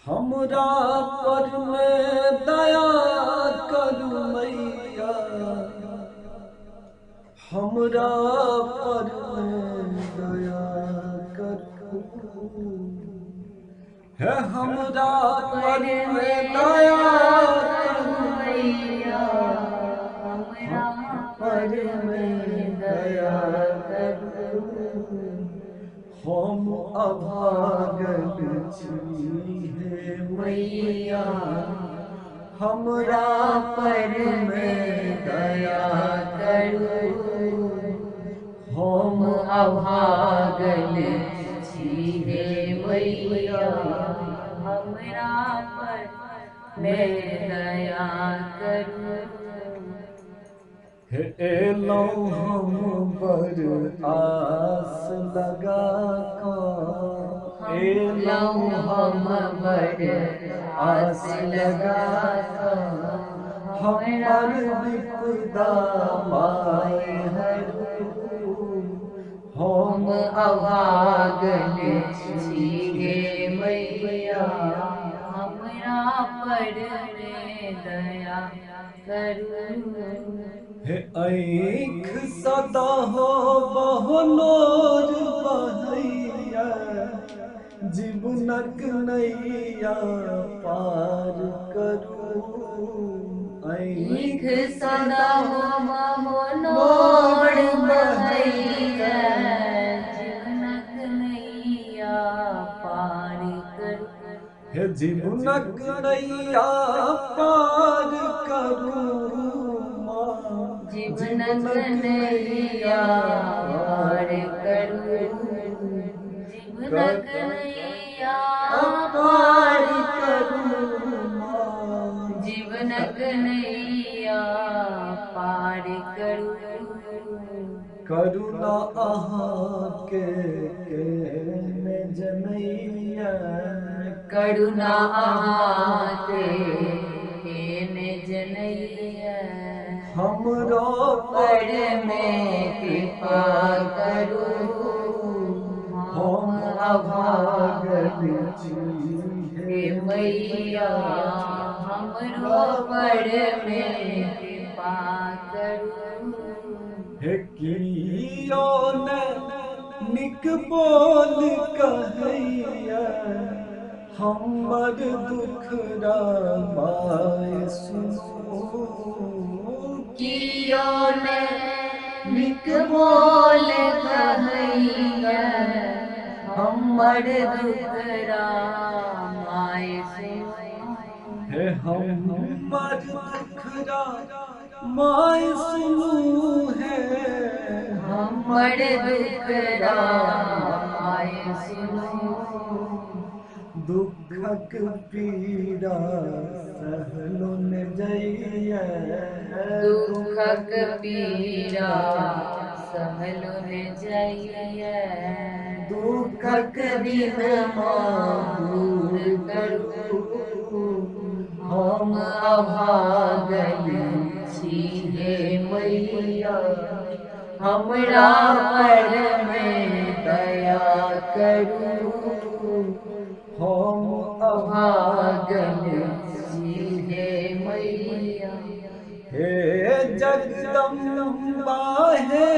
हमरा पर में दया करू मैया, हमरा पर में दया करू, है हमरा पर में दया करू मैया, हमरा पर में दया करू। हम अभागल छी हे मैया, हमरा पर में दया करू। हम अभागल छी हे मैया, हमरा पर में दया करू। एलौं हम बड़ आस लगा कर, एलौं हम बड़ आस लगा कर, हमर विपदा माय हरू। हम अभागल छी हे मैया, हमरा पर में दया करू। हे आँख सदा हो बहनोर बहैया, जीवनक नैया पार करू। आँख सदा हो बहनोर बहैया, जीवनक नैया पार करू। हे जीवनक नैया पार करू, जीवनक नैया पार करू। जीवनक नैया पार करू, जीवनक नैया पार करू। करुणा अहाँके केने जनैया, करुणा अहाँके केने जनैया, हमरो पर में कृपा करू। हम अभागल छी हे मैया, हमरो पर में कृपा करू। हे कियो ने निक बोल कहैया, हमर दुखड़ा माय सुनू। कियो ने निक बोल कहैया, हमर दुखड़ा माय सुनू। हे हमर दुखड़ा माय सुनू, है हमर दुखड़ा माय सुनू। दुखक पीड़ा सहलो न जइया, दुखक पीड़ा सहलो न जइया, दुखक दिन दूर करू। हम अभागल छी हे मैया, हमरा पर में दया करू। हम अभागल छी हे मैया, हे जगदम्बा हे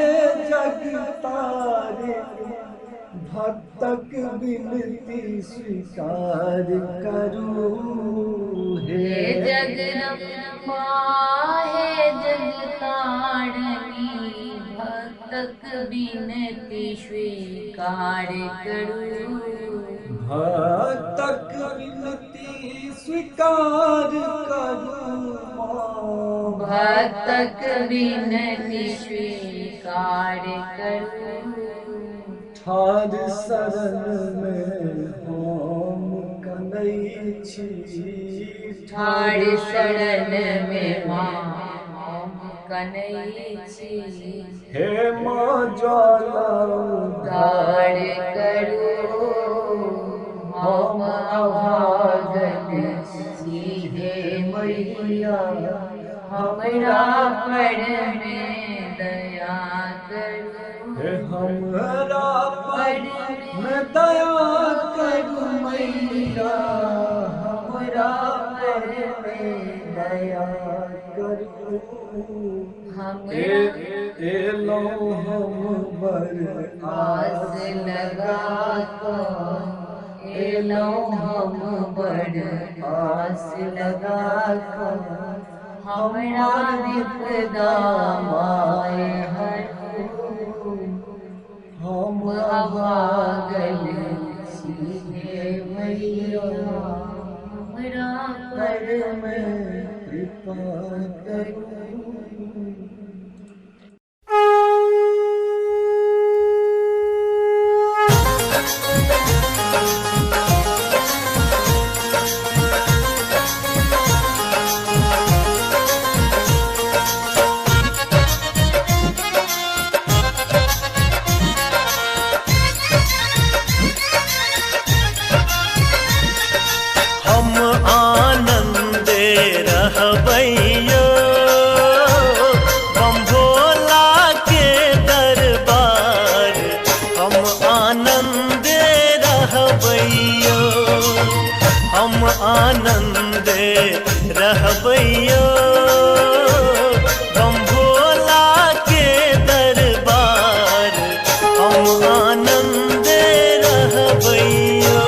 जगतारिणी, भक्तक विनती स्वीकार करू। हे जगदम्बा हे जगतारिणी, भक्तक विनती स्वीकार करू। भक्तक विनती स्वीकार करू, भक्तक विनती स्वीकार करू। ठाढ़ शरण में हम कनै छी, ठाढ़ शरण में हम कनै छी। हे माँ ज्वाला उद्धार करू, हम अभागल छी हे मैया, हमरा पर में दया करू। हे हमरा पर में दया करू मैया, एलो हम बर आस लगा कर, एलो हम बड़ आस लगा कर, हमरा विपदा माय हरु, हम अभागल सीधे भैया, हमरा पर में कृपा करू। हम आनंदे रहबैयो, बम भोला के दरबार, हम आनंदे रहबैयो। हम आनंदे रहबैयो, बम भोला के दरबार, हम आनंदे रहबैयो।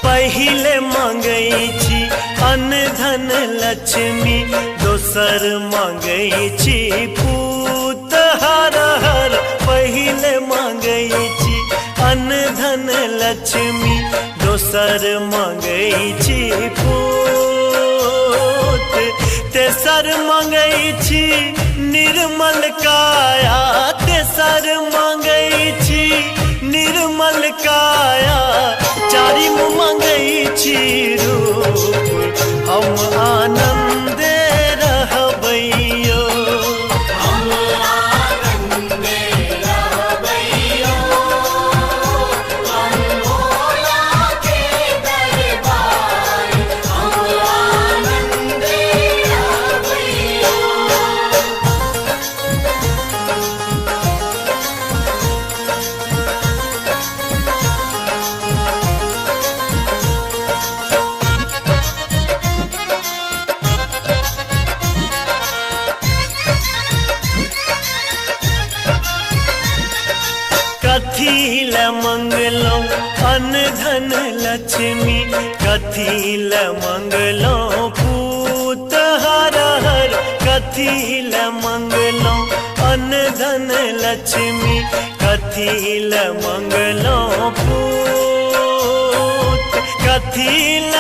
पहिले मांगै छी अन्न धन लक्ष्मी, दोसर मांगै छी पूत हर हर। पहिले मांगै छी अन्न धन लक्ष्मी, दोसर मांगै छी पूत, तेसर मांगै छी निर्मल काया, तेसर मांगै छी निर्मल काया, चारिम मांगै छी रूप, हम आनंदे रहबैयो। हम आनंदे रहबैयो, बम भोला के दरबार, हम आनंदे रहबैयो। कथी ल मंगलो अन्न धन लक्ष्मी, कथी ल मंगलो पूत हर हर। कथी ल मंगलो अन्न धन लक्ष्मी, कथी ल मंगलो पूत, कथी ल